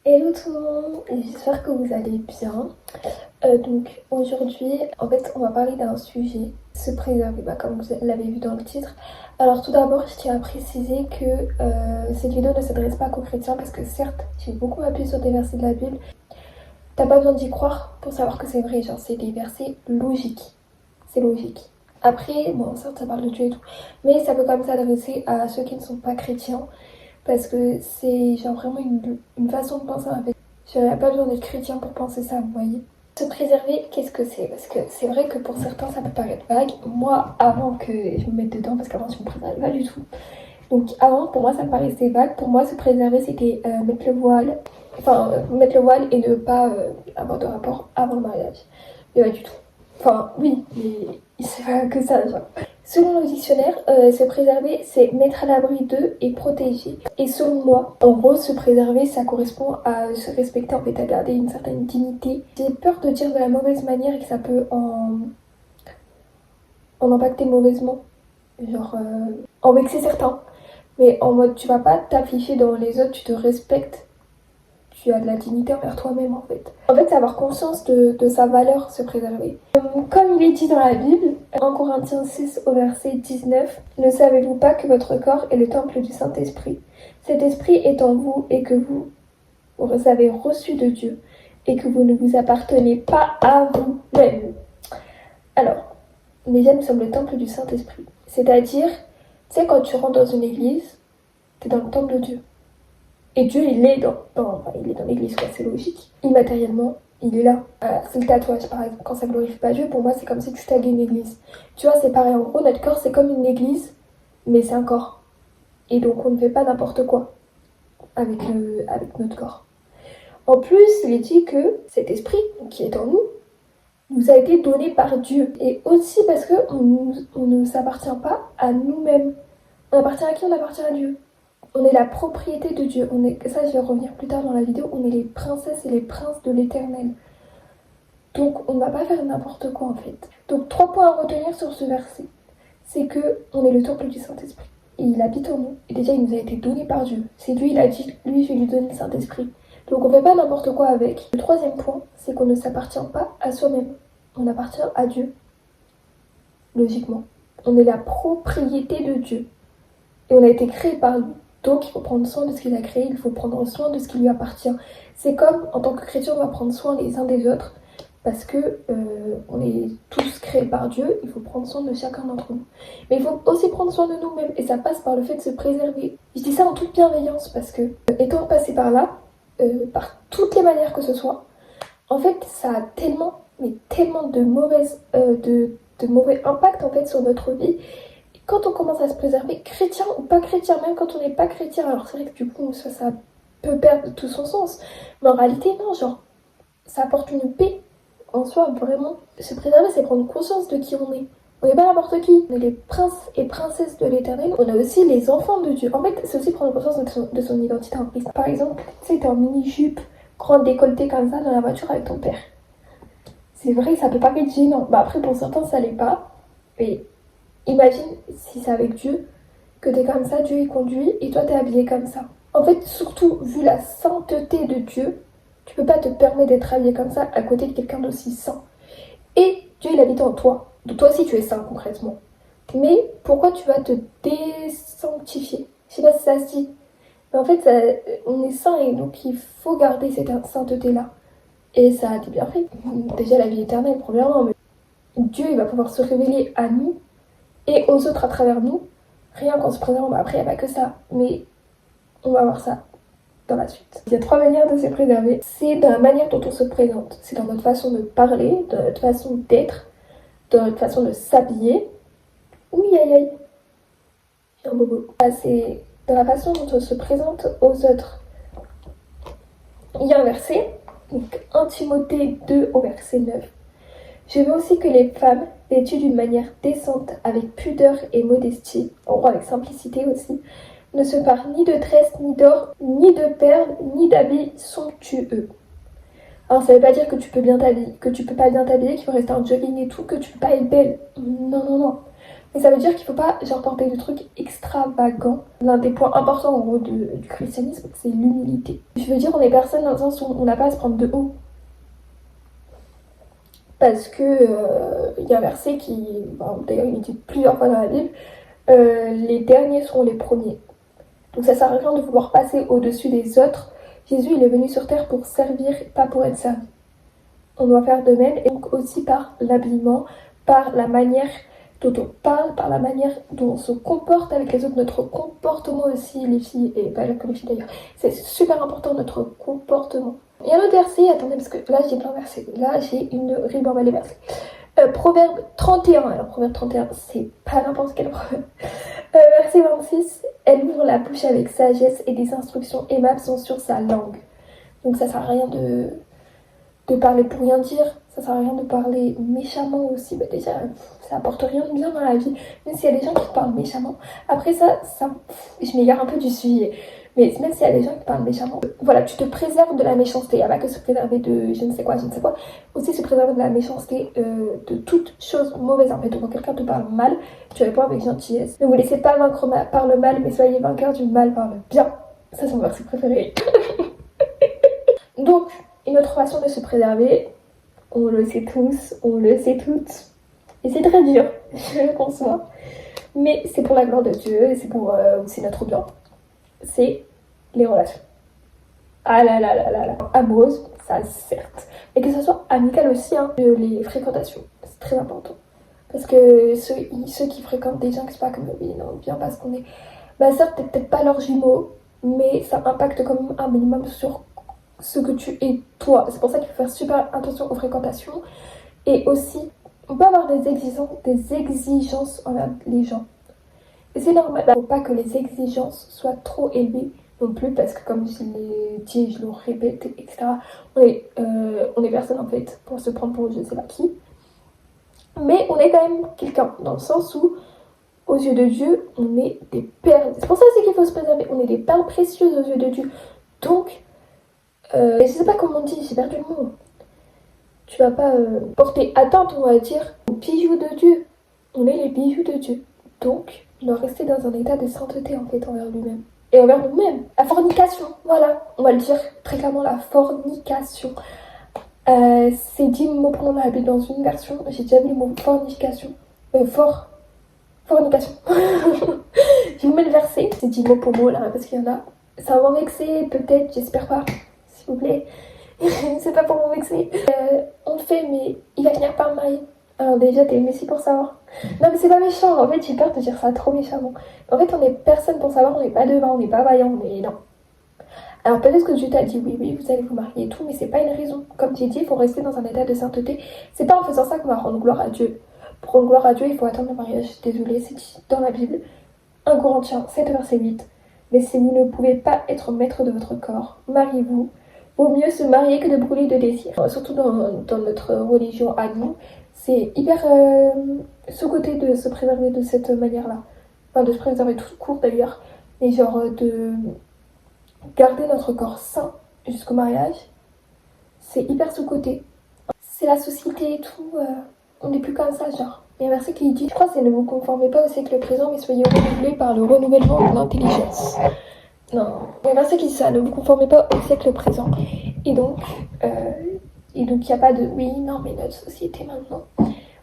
Hello tout le monde, j'espère que vous allez bien. Donc aujourd'hui, en fait, on va parler d'un sujet, se préserver, comme vous l'avez vu dans le titre. Alors tout d'abord, je tiens à préciser que cette vidéo ne s'adresse pas qu'aux chrétiens parce que certes, j'ai beaucoup appuyé sur des versets de la Bible. T'as pas besoin d'y croire pour savoir que c'est vrai, genre c'est des versets logiques. C'est logique. Après, bon, certes, ça parle de Dieu et tout, mais ça peut quand même s'adresser à ceux qui ne sont pas chrétiens parce que c'est genre vraiment une façon de penser en fait. J'avais pas besoin d'être chrétien pour penser ça, vous voyez. Se préserver, qu'est-ce que c'est? Parce que c'est vrai que pour certains ça peut paraître vague. Moi, avant que je me mette dedans, parce qu'avant je me préparais pas du tout. Donc avant, pour moi ça me paraissait vague. Pour moi, se préserver c'était mettre le voile. Mettre le voile et ne pas avoir de rapport avant le mariage. Mais pas du tout. Enfin, oui, mais c'est pas que ça, genre. Selon le dictionnaire, se préserver, c'est mettre à l'abri d'eux et protéger. Et selon moi, en gros, se préserver, ça correspond à se respecter, en fait, à garder une certaine dignité. J'ai peur de dire de la mauvaise manière et que ça peut en impacter mauvaisement. Genre, en vexer certains. Mais en mode, tu vas pas t'afficher devant les autres, tu te respectes. Tu as de la dignité envers toi-même en fait. En fait, c'est avoir conscience de sa valeur, se préserver. Comme il est dit dans la Bible, en Corinthiens 6 au verset 19, ne savez-vous pas que votre corps est le temple du Saint-Esprit? Cet esprit est en vous et que vous avez reçu de Dieu et que vous ne vous appartenez pas à vous-même. Alors, déjà, nous sommes le temple du Saint-Esprit. C'est-à-dire, tu sais, quand tu rentres dans une église, tu es dans le temple de Dieu. Et Dieu, il est dans l'église, quoi, c'est logique. Immatériellement, il est là. C'est le tatouage, par exemple. Quand ça glorifie pas Dieu, pour moi, c'est comme si tu taguais une église. Tu vois, c'est pareil. En gros, notre corps, c'est comme une église, mais c'est un corps. Et donc, on ne fait pas n'importe quoi avec notre corps. En plus, il est dit que cet esprit qui est en nous nous a été donné par Dieu. Et aussi parce qu'on ne s'appartient pas à nous-mêmes. On appartient à qui? On appartient à Dieu. On est la propriété de Dieu. Ça, je vais revenir plus tard dans la vidéo. On est les princesses et les princes de l'Éternel. Donc, on ne va pas faire n'importe quoi en fait. Donc, 3 points à retenir sur ce verset. C'est que on est le temple du Saint-Esprit. Et il habite en nous. Et déjà, il nous a été donné par Dieu. C'est lui, il a dit, lui, je vais lui donner le Saint-Esprit. Donc, on ne fait pas n'importe quoi avec. Le 3e point, c'est qu'on ne s'appartient pas à soi-même. On appartient à Dieu. Logiquement. On est la propriété de Dieu. Et on a été créé par lui. Donc il faut prendre soin de ce qu'il a créé, il faut prendre soin de ce qui lui appartient. C'est comme en tant que chrétien, on va prendre soin les uns des autres parce que on est tous créés par Dieu, il faut prendre soin de chacun d'entre nous. Mais il faut aussi prendre soin de nous-mêmes et ça passe par le fait de se préserver. Je dis ça en toute bienveillance parce que étant passé par là, par toutes les manières que ce soit, en fait ça a tellement de mauvais impact en fait sur notre vie. Quand on commence à se préserver, chrétien ou pas chrétien, même quand on n'est pas chrétien, alors c'est vrai que du coup ça peut perdre tout son sens, mais en réalité non, genre ça apporte une paix en soi, vraiment. Se préserver, c'est prendre conscience de qui on est. On n'est pas n'importe qui, on est les princes et princesses de l'Éternel, on est aussi les enfants de Dieu. En fait, c'est aussi prendre conscience de son identité en Christ. Par exemple, tu sais, t'es en mini-jupe, grande décolletée comme ça dans la voiture avec ton père. C'est vrai, ça peut pas être gênant. Après, pour certains, ça l'est pas, mais imagine si c'est avec Dieu, que t'es comme ça, Dieu il conduit et toi t'es habillé comme ça. En fait, surtout vu la sainteté de Dieu, tu peux pas te permettre d'être habillé comme ça à côté de quelqu'un d'aussi saint. Et Dieu il habite en toi. Donc toi aussi tu es saint concrètement. Mais pourquoi tu vas te désanctifier? Je sais pas si ça se dit. Mais en fait, on est saint et donc il faut garder cette sainteté-là. Et ça a été bien fait. Déjà la vie éternelle, premièrement, mais Dieu il va pouvoir se révéler à nous et aux autres à travers nous, rien qu'en se préservant. Après, il n'y a pas que ça, mais on va voir ça dans la suite. Il y a 3 manières de se préserver. C'est dans la manière dont on se présente. C'est dans notre façon de parler, dans notre façon d'être, dans notre façon de s'habiller. Oui, aïe aïe, j'ai un bobo. C'est dans la façon dont on se présente aux autres. Il y a un verset, donc 1 Timothée 2 au verset 9. Je veux aussi que les femmes, vêtues d'une manière décente, avec pudeur et modestie, en gros avec simplicité aussi, ne se parent ni de tresses, ni d'or, ni de perles, ni d'habits somptueux. Alors ça veut pas dire que tu peux bien t'habiller, que tu peux pas bien t'habiller, qu'il faut rester en jogging et tout, que tu peux pas être belle. Non, non, non. Mais ça veut dire qu'il faut pas genre porter des trucs extravagants. L'un des points importants en gros du christianisme, c'est l'humilité. Je veux dire, on est personne dans le sens où on n'a pas à se prendre de haut. Parce que y a un verset qui, d'ailleurs il est dit plusieurs fois dans la Bible, les derniers seront les premiers. Donc ça sert à rien de vouloir passer au-dessus des autres. Jésus il est venu sur terre pour servir, pas pour être servi. On doit faire de même, et donc aussi par l'habillement, par la manière dont on parle, par la manière dont on se comporte avec les autres, notre comportement aussi, les filles, et pas que les filles d'ailleurs. C'est super important notre comportement. Il y a un autre verset, attendez, parce que là j'ai plein de versets. Là j'ai une ribambelle de versets. Proverbe 31, alors Proverbe 31, c'est pas n'importe quel proverbe. Verset 26, elle ouvre la bouche avec sagesse et des instructions aimables sont sur sa langue. Donc ça sert à rien de parler pour rien dire, ça sert à rien de parler méchamment aussi. Bah déjà, ça apporte rien de bien dans la vie, même s'il y a des gens qui parlent méchamment. Après ça je m'égare un peu du sujet. Mais même s'il y a des gens qui parlent méchamment, voilà, tu te préserves de la méchanceté. Il n'y a pas que se préserver de je ne sais quoi, aussi se préserver de la méchanceté, de toute chose mauvaise. En fait, quand quelqu'un te parle mal, tu réponds avec gentillesse. Ne vous laissez pas vaincre par le mal, mais soyez vainqueurs du mal par le bien. Ça, c'est mon verset préféré. Donc, une autre façon de se préserver, on le sait tous, on le sait toutes. Et c'est très dur, je le conçois. Mais c'est pour la gloire de Dieu et c'est pour aussi notre bien. C'est les relations. Ah là là là là là. Amoureuse, ça certes. Et que ce soit amical aussi, hein. Les fréquentations, c'est très important. Parce que ceux qui fréquentent des gens qui sont pas comme oui, non, bien parce qu'on est. Bah certes, t'es peut-être pas leurs jumeaux, mais ça impacte quand même un minimum sur ce que tu es toi. C'est pour ça qu'il faut faire super attention aux fréquentations. Et aussi, on peut avoir des exigences envers les gens. Et c'est normal, il ne faut pas que les exigences soient trop élevées non plus, parce que comme je l'ai dit, je le répète, etc., on est personne en fait pour se prendre pour je ne sais pas qui. Mais on est quand même quelqu'un, dans le sens où, aux yeux de Dieu, on est des perles. C'est pour ça aussi qu'il faut se préserver. On est des perles précieuses aux yeux de Dieu. Donc, je sais pas comment on dit, j'ai perdu le mot. Tu vas pas porter atteinte, on va dire, aux bijoux de Dieu. On est les bijoux de Dieu. Donc, il doit rester dans un état de sainteté en fait envers lui-même. Et envers nous-mêmes. La fornication, voilà. On va le dire très clairement, la fornication. C'est 10 mots pour mon Bible dans une version. J'ai déjà vu le mot fornication. Fornication. Je vous mets le verset. C'est 10 mots pour mots là, parce qu'il y en a. Ça va m'vexer, peut-être, j'espère pas. S'il vous plaît. C'est pas pour m'vexer. On le fait, mais il va finir par me marier. Alors déjà, t'es messie pour savoir. Non mais c'est pas méchant, en fait j'ai peur de dire ça trop méchamment. En fait on est personne pour savoir, on n'est pas devant, on n'est pas vaillant, mais non. Alors peut-être que Dieu t'a dit oui, vous allez vous marier et tout, mais c'est pas une raison. Comme j'ai dit, il faut rester dans un état de sainteté. C'est pas en faisant ça qu'on va rendre gloire à Dieu. Pour rendre gloire à Dieu, il faut attendre le mariage. Désolée, c'est dit dans la Bible. 1 Corinthiens 7 verset 8. Mais si vous ne pouvez pas être maître de votre corps, mariez-vous. Vaut mieux se marier que de brûler de désir. Surtout dans notre religion à nous, c'est hyper sous-côté de se préserver de cette manière-là. Enfin, de se préserver tout court d'ailleurs. Mais genre de garder notre corps sain jusqu'au mariage, c'est hyper sous-côté. C'est la société et tout, on n'est plus comme ça, genre. Il y a un verset qui dit, je crois que c'est ne vous conformez pas au siècle présent, mais soyez renouvelés par le renouvellement de l'intelligence. Non, il y a un verset qui dit ça, ne vous conformez pas au siècle présent. Et donc, il n'y a pas de oui, non, mais notre société maintenant.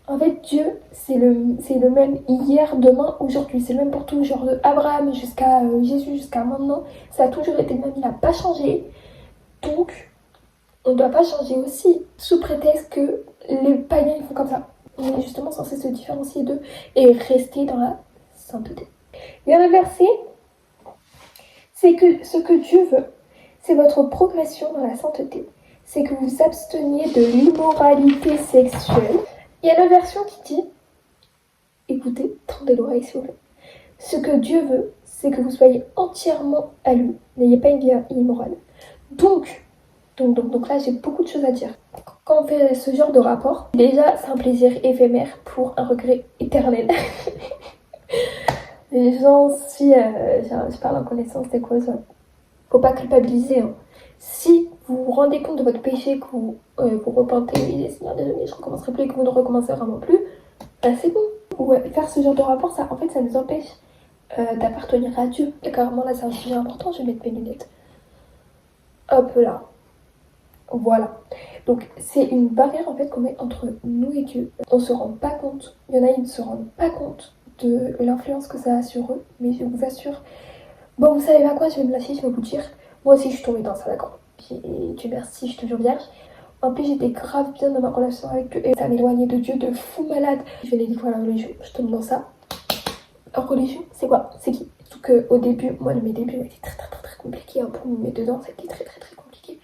En fait, Dieu, c'est le même hier, demain, aujourd'hui. C'est le même pour tout, genre de Abraham jusqu'à Jésus, jusqu'à maintenant. Ça a toujours été le même, il n'a pas changé. Donc, on ne doit pas changer aussi, sous prétexte que les païens ils font comme ça. On est justement censé se différencier d'eux et rester dans la sainteté. Il y a un verset, c'est que ce que Dieu veut, c'est votre progression dans la sainteté. C'est que vous absteniez de l'immoralité sexuelle. Il y a une version qui dit, écoutez, tendez l'oreille s'il vous plaît. Ce que Dieu veut, c'est que vous soyez entièrement à lui. N'ayez pas une vie immorale. Donc là, j'ai beaucoup de choses à dire. Quand on fait ce genre de rapport, déjà, c'est un plaisir éphémère pour un regret éternel. Les gens, si je parle en connaissance des causes, faut pas culpabiliser. Hein. Si vous vous rendez compte de votre péché, que vous vous repentez, oui, Seigneur, désolé, je recommencerai plus et que vous ne recommencerez vraiment plus, bah c'est bon. où faire ce genre de rapport, ça, en fait, ça nous empêche d'appartenir à Dieu. Et carrément, là, c'est un sujet important, je vais mettre mes lunettes. Hop là. Voilà. Donc, c'est une barrière, en fait, qu'on met entre nous et Dieu. On se rend pas compte. Il y en a, ils ne se rendent pas compte de l'influence que ça a sur eux. Mais je vous assure. Bon, vous savez pas quoi, je vais me lâcher, je vais vous dire. Moi aussi, je suis tombée dans ça, d'accord. Et Dieu merci, je suis toujours vierge. En plus, j'étais grave bien dans ma relation avec Dieu et ça m'éloignait de Dieu de fou malade. Je vais les dire, voilà, la religion, je tombe dans ça. En religion, c'est quoi? C'est qui? Surtout qu'au début, moi, mes débuts étaient très compliqués. Hein, pour me mettre dedans, c'était très compliqué.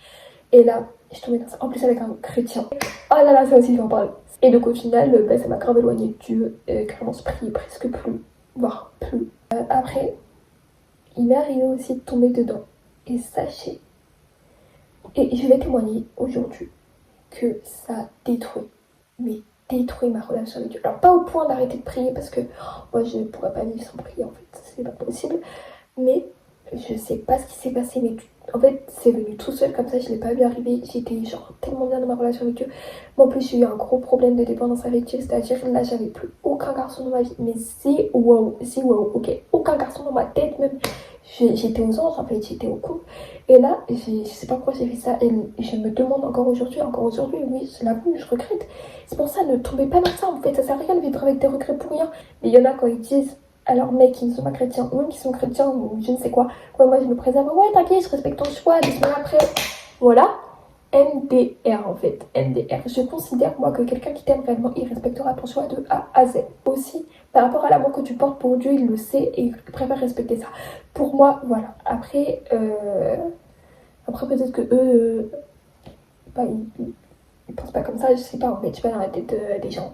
Et là, je tombais dans ça. En plus, avec un chrétien. Oh là là, ça aussi, je vais en parler. Et donc, au final, bah, ça m'a grave éloigné de Dieu. Carrément, je priais presque plus, voire plus. Après, il m'est arrivé aussi de tomber dedans. Et sachez, et je vais témoigner aujourd'hui, que ça détruit ma relation avec Dieu. Alors pas au point d'arrêter de prier parce que moi je ne pourrais pas vivre sans prier en fait, c'est pas possible. Mais je sais pas ce qui s'est passé, mais en fait c'est venu tout seul comme ça, je l'ai pas vu arriver. J'étais genre tellement bien dans ma relation avec Dieu. Moi en plus j'ai eu un gros problème de dépendance avec Dieu, c'est-à-dire là j'avais plus aucun garçon dans ma vie, mais c'est wow, ok, aucun garçon dans ma tête même. J'étais aux anges en fait, j'étais au couple. Et là, je sais pas pourquoi j'ai fait ça et je me demande encore aujourd'hui, oui, je l'avoue, je regrette. C'est pour ça, ne tombez pas dans ça en fait, ça sert à rien de vivre avec des regrets pour rien. Mais il y en a quand ils disent à leurs mecs qui ne sont pas chrétiens, ou même qui sont chrétiens, ou je ne sais quoi, ouais, moi je me préserve, ouais, t'inquiète, je respecte ton choix, 2 semaines après, voilà. MDR en fait, MDR. Je considère moi que quelqu'un qui t'aime réellement, il respectera ton choix de A à Z. Aussi, par rapport à l'amour que tu portes pour Dieu, il le sait et il préfère respecter ça. Pour moi, voilà. Après peut-être que eux, bah, ils pensent pas comme ça, je sais pas, en fait, je suis pas dans la tête des gens.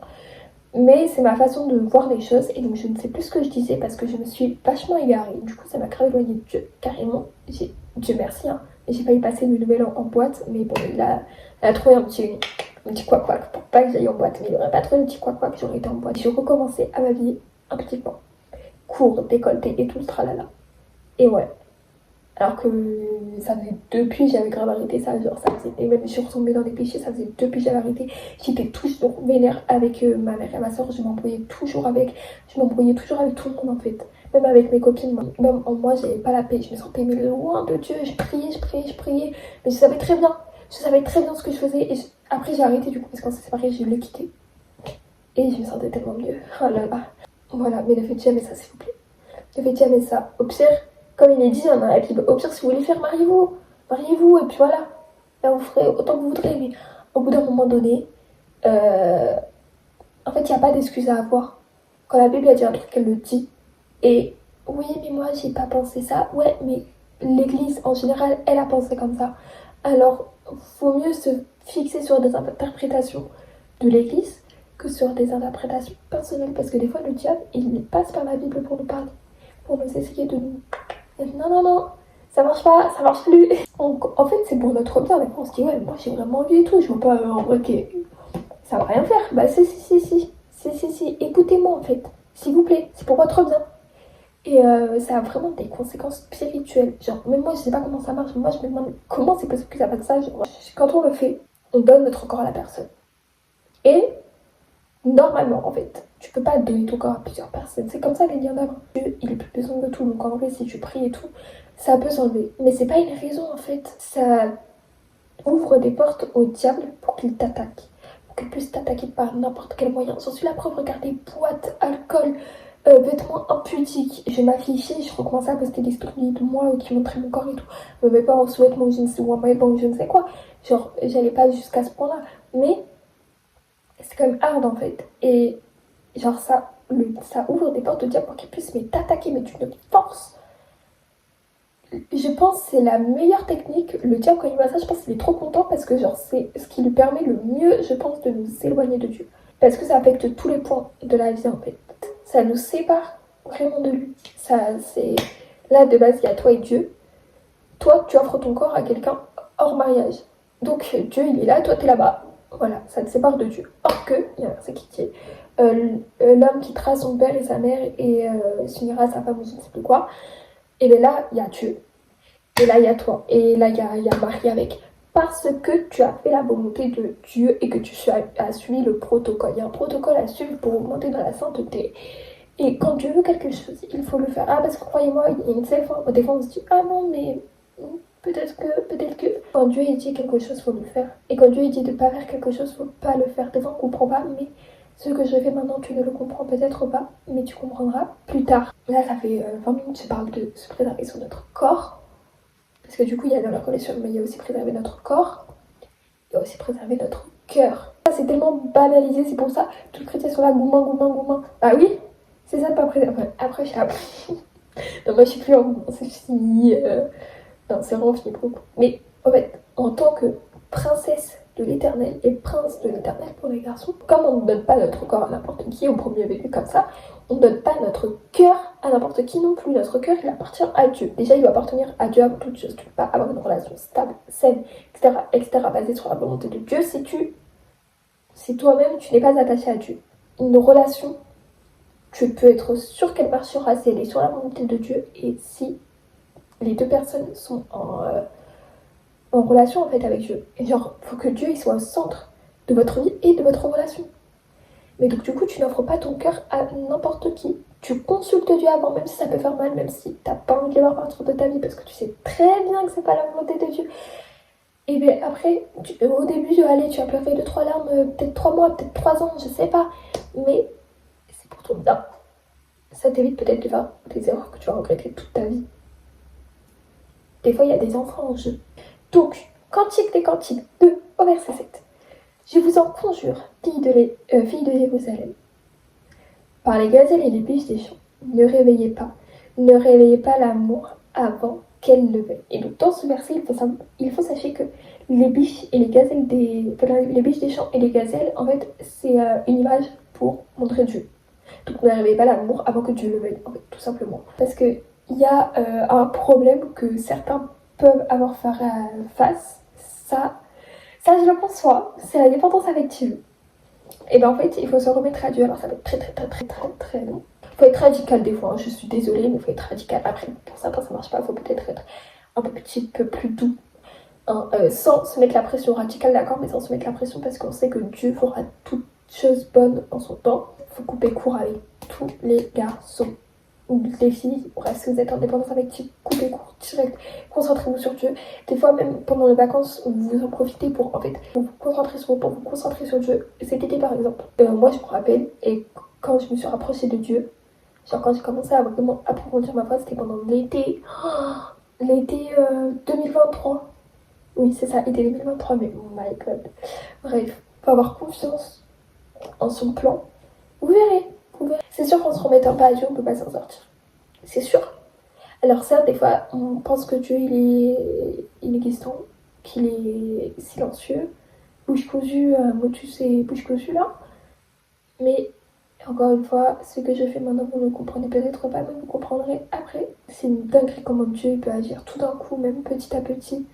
Mais c'est ma façon de voir les choses et donc je ne sais plus ce que je disais parce que je me suis vachement égarée. Du coup, ça m'a grave éloignée de Dieu, carrément. Dieu merci, hein. J'ai failli passer le nouvel an en boîte, mais bon, il a trouvé un petit quoi pour pas que j'aille en boîte. Mais il aurait pas trouvé le petit quoi que j'aurais été en boîte. J'ai recommencé à ma vie un petit peu. Cours, décolleté et tout le tralala. Et ouais. Alors que ça faisait depuis j'avais grave arrêté ça, genre ça faisait, et même je suis retombée dans des péchés, ça faisait depuis j'avais arrêté, j'étais toujours vénère avec ma mère et ma soeur, je m'embrouillais toujours avec tout le monde en fait, même avec mes copines, même en moi j'avais pas la paix, je me sentais mais loin de Dieu, je priais, mais je savais très bien ce que je faisais, et après j'ai arrêté du coup, parce qu'on s'est séparés, je l'ai quitté, et je me sentais tellement mieux, oh là là, voilà, mais ne faites jamais ça s'il vous plaît, ne faites jamais ça, au pire, comme il est dit dans la Bible, au pire si vous voulez faire, mariez-vous et puis voilà, là vous ferez autant que vous voudrez, mais au bout d'un moment donné, en fait il n'y a pas d'excuse à avoir. Quand la Bible a dit un truc, elle le dit, et oui mais moi j'ai pas pensé ça, ouais mais l'église en général elle a pensé comme ça, alors vaut mieux se fixer sur des interprétations de l'église que sur des interprétations personnelles, parce que des fois le diable il passe par la Bible pour nous parler, pour nous essayer de nous... Non, ça marche pas, ça marche plus. Donc, en fait, c'est pour notre bien. On se dit, ouais, moi j'ai vraiment envie et tout. Je vois pas en vrai que ça va rien faire. Bah, si. Écoutez-moi en fait, s'il vous plaît, c'est pour votre bien. Et ça a vraiment des conséquences spirituelles. Genre, même moi, je sais pas comment ça marche. Moi, je me demande comment c'est possible que ça fasse ça. Genre, quand on le fait, on donne notre corps à la personne. Et normalement, en fait, tu peux pas donner ton corps à plusieurs personnes. C'est comme ça les liens d'amour. Dieu, il a plus besoin de tout. Donc en vrai, si tu pries et tout, ça peut s'enlever. Mais c'est pas une raison en fait. Ça ouvre des portes au diable pour qu'il t'attaque. Pour qu'il puisse t'attaquer par n'importe quel moyen. J'en suis la preuve, regardez, boîte, alcool, vêtements impudiques. Je m'affichais, je recommençais à poster des stories de moi qui montraient mon corps et tout. Me mets pas en sous-vêtements ou je ne sais où, en maillot ou je ne sais quoi. Genre, j'allais pas jusqu'à ce point-là. Mais c'est quand même hard en fait. Et genre ça ouvre des portes au diable pour qu'il puisse t'attaquer, mais d'une force. Je pense que c'est la meilleure technique. Le diable quand il voit ça, je pense qu'il est trop content parce que genre c'est ce qui lui permet le mieux, je pense, de nous éloigner de Dieu. Parce que ça affecte tous les points de la vie en fait. Ça nous sépare vraiment de lui. Ça, c'est... Là de base il y a toi et Dieu. Toi tu offres ton corps à quelqu'un hors mariage. Donc Dieu il est là, toi t'es là-bas. Voilà, ça te sépare de Dieu. Or que, il y a un verset qui dit, l'homme quittera son père et sa mère et s'unira à sa femme ou je ne sais plus quoi. Et bien là, il y a Dieu. Et là, il y a toi. Et là, il y a Marie avec. parce que tu as fait la volonté de Dieu et que tu as suivi le protocole. Il y a un protocole à suivre pour augmenter dans la sainteté. Et quand Dieu veut quelque chose, il faut le faire. Ah, parce que croyez-moi, il y a une seule fois, des fois on se dit, ah non, mais peut-être que. Quand Dieu il dit quelque chose, il faut le faire. Et quand Dieu il dit de ne pas faire quelque chose, il ne faut pas le faire. Des fois on ne comprend pas, mais ce que je fais maintenant, tu ne le comprends peut-être pas, mais tu comprendras plus tard. Là, ça fait 20 minutes, je parle de se préserver sur notre corps. Parce que du coup, il y a dans la relation, mais il y a aussi préserver notre corps. Il y a aussi préserver notre cœur. Ça, c'est tellement banalisé, c'est pour ça, tous les chrétiens sont là, gourmand. Ah oui, c'est ça de pas préserver. Après, je suis non, moi, je suis plus en gourmand, c'est fini. Non, c'est vraiment fini pour le coup. Mais en fait, en tant que princesse de l'éternel et prince de l'éternel pour les garçons, comme on ne donne pas notre corps à n'importe qui, au premier vécu comme ça, on ne donne pas notre cœur à n'importe qui non plus. Notre cœur, il appartient à Dieu. Déjà, il doit appartenir à Dieu avant toute chose. Tu ne peux pas avoir une relation stable, saine, etc., basée sur la volonté de Dieu si toi-même, tu n'es pas attaché à Dieu. Une relation, tu peux être sûr qu'elle marchera si elle est sur la volonté de Dieu et si les deux personnes sont en relation en fait avec Dieu. Et genre, faut que Dieu il soit au centre de votre vie et de votre relation. Mais donc du coup, tu n'offres pas ton cœur à n'importe qui. Tu consultes Dieu avant, même si ça peut faire mal, même si t'as pas envie de le voir partir de ta vie, parce que tu sais très bien que c'est pas la volonté de Dieu. Et bien après, au début, tu vas pleurer 2-3 larmes, peut-être 3 mois, peut-être 3 ans, je sais pas. Mais c'est pour ton bien. Ça t'évite peut-être de faire des erreurs que tu vas regretter toute ta vie. Des fois, il y a des enfants en jeu. Donc, Cantique des Cantiques 2 au verset 7. Je vous en conjure, filles de Jérusalem, par les gazelles et les biches des champs, ne réveillez pas l'amour avant qu'elle le veuille. Et donc, dans ce verset, il faut sachez que les biches et les gazelles les biches des champs et les gazelles, en fait, c'est une image pour montrer Dieu. Donc, ne réveillez pas l'amour avant que Dieu le veuille, en fait, tout simplement. Parce que il y a un problème que certains peuvent avoir face. Ça, je le conçois, c'est la dépendance affective. Et ben en fait, il faut se remettre à Dieu. Alors ça va être très long. Il faut être radical des fois, hein. Je suis désolée, mais il faut être radical. Après, pour certains ça marche pas, il faut peut-être être un petit peu plus doux. Hein, sans se mettre la pression radicale, d'accord, mais sans se mettre la pression parce qu'on sait que Dieu fera toutes choses bonnes en son temps. Il faut couper court avec tous les garçons. Ou les filles, bref, si vous êtes en dépendance affective, coupez court, direct, concentrez-vous sur Dieu. Des fois, même pendant les vacances, vous en profitez pour, en fait, vous concentrer sur Dieu. Cet été, par exemple, moi, je me rappelle, et quand je me suis rapprochée de Dieu, genre quand j'ai commencé à vraiment approfondir ma foi, c'était pendant l'été, l'été 2023. Oui, c'est ça, été 2023, mais oh my god. Bref, faut avoir confiance en son plan. Vous verrez. C'est sûr qu'en se remettant pas à Dieu, on peut pas s'en sortir. C'est sûr. Alors certes, des fois, on pense que Dieu, il est distant, qu'il est silencieux, bouche cousue, motus et bouche cousue là. Mais encore une fois, ce que je fais maintenant, vous ne comprenez peut-être pas, mais vous comprendrez après. C'est une dinguerie comment Dieu peut agir tout d'un coup, même petit à petit.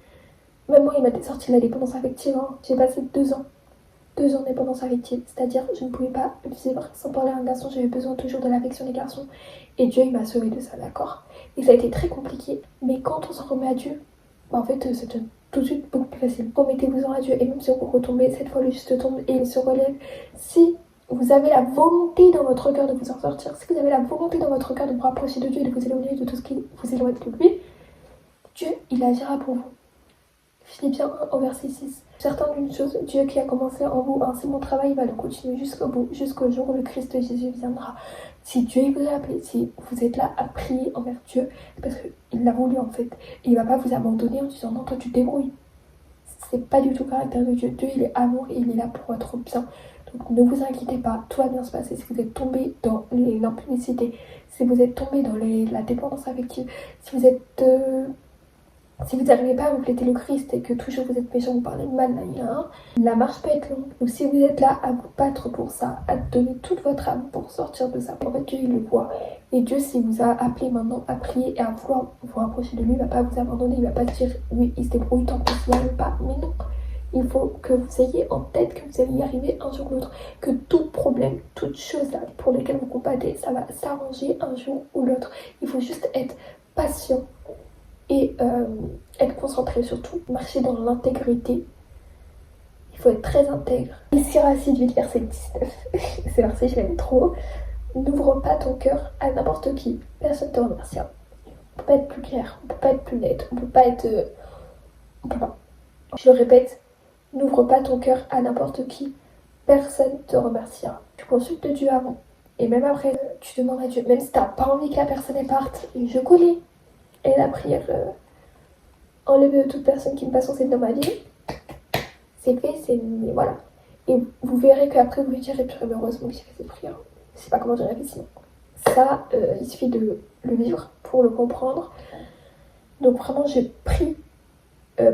Même moi, il m'a sorti de la dépendance affective. Hein. J'ai passé 2 ans de dépendance affective, c'est-à-dire je ne pouvais pas vivre sans parler à un garçon, j'avais besoin toujours de l'affection des garçons et Dieu il m'a sauvé de ça, d'accord. Et ça a été très compliqué, mais quand on se remet à Dieu, bah en fait c'est tout de suite beaucoup plus facile. Remettez-vous-en à Dieu et même si vous retombez, cette fois le juste tombe et il se relève. Si vous avez la volonté dans votre cœur de vous en sortir, si vous avez la volonté dans votre cœur de vous rapprocher de Dieu et de vous éloigner de tout ce qui vous éloigne de lui, Dieu il agira pour vous. Philippiens 1 au verset 6. Certain d'une chose, Dieu qui a commencé en vous un si bon travail va le continuer jusqu'au bout, jusqu'au jour où le Christ Jésus viendra. Si Dieu vous a appelé, si vous êtes là à prier envers Dieu, c'est parce qu'il l'a voulu en fait. Et il va pas vous abandonner en disant non, toi tu te débrouilles. C'est pas du tout le caractère de Dieu. Dieu il est amour et il est là pour votre bien. Donc ne vous inquiétez pas, tout va bien se passer. Si vous êtes tombé dans l'impunicité, si vous êtes tombé dans la dépendance affective, si vous êtes... Si vous n'arrivez pas à vous fléter le Christ et que toujours vous êtes méchant, vous parlez mal, la marche peut être longue. Donc si vous êtes là à vous battre pour ça, à donner toute votre âme pour sortir de ça, en fait Dieu il le voit. Et Dieu s'il vous a appelé maintenant à prier et à vouloir vous rapprocher de lui, il ne va pas vous abandonner, il ne va pas dire oui il se débrouille tant pis s'il n'y arrive pas. Mais non, il faut que vous ayez en tête que vous allez y arriver un jour ou l'autre, que tout problème, toute chose là pour lesquelles vous combattez, ça va s'arranger un jour ou l'autre. Il faut juste être patient. et être concentré surtout. Marcher dans l'intégrité. Il faut être très intègre. Et Siracide 8, verset 19. Ce verset, je l'aime trop. N'ouvre pas ton cœur à n'importe qui. Personne ne te remerciera. On peut pas être plus clair, on peut pas être plus net, on peut pas être... on peut pas. Je le répète, n'ouvre pas ton cœur à n'importe qui. Personne ne te remerciera. Tu consultes Dieu avant. Et même après, tu demandes à Dieu. Même si t'as pas envie que la personne parte. Et je connais. Et la prière, enlever de toute personne qui n'est pas censée être dans ma vie. C'est fait, c'est... Voilà. Et vous verrez qu'après, vous lui direz, puis heureusement que j'ai fait cette prière. Je sais pas comment j'aurais fait sinon. Ça, il suffit de le vivre pour le comprendre. Donc vraiment, j'ai prié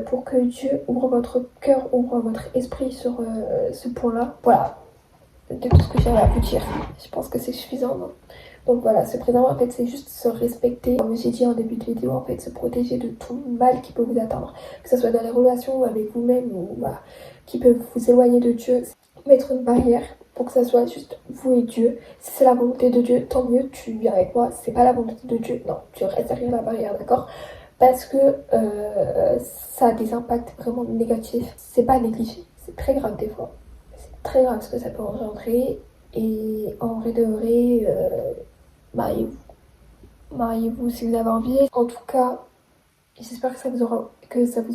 pour que Dieu ouvre votre cœur, ouvre votre esprit sur ce point-là. Voilà, de tout ce que j'avais à vous dire. Je pense que c'est suffisant, non? Donc voilà, se préserver, en fait, c'est juste se respecter. Comme j'ai dit en début de vidéo, en fait, se protéger de tout mal qui peut vous attendre. Que ce soit dans les relations ou avec vous-même, ou voilà, qui peut vous éloigner de Dieu. Mettre une barrière pour que ça soit juste vous et Dieu. Si c'est la volonté de Dieu, tant mieux, tu viens avec moi. Si c'est pas la volonté de Dieu, non, tu restes derrière la barrière, d'accord? Parce que ça a des impacts vraiment négatifs. C'est pas négligé, c'est très grave des fois. C'est très grave ce que ça peut engendrer. Et en vrai de vrai, mariez-vous. Mariez-vous si vous avez envie. En tout cas, j'espère que ça vous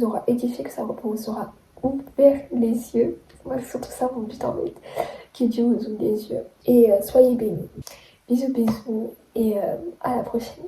aura édifié, que ça vous aura ouvert les yeux. Moi, c'est surtout ça mon but en fait. Que Dieu vous ouvre les yeux. Et soyez bénis. Bisous, bisous. Et à la prochaine.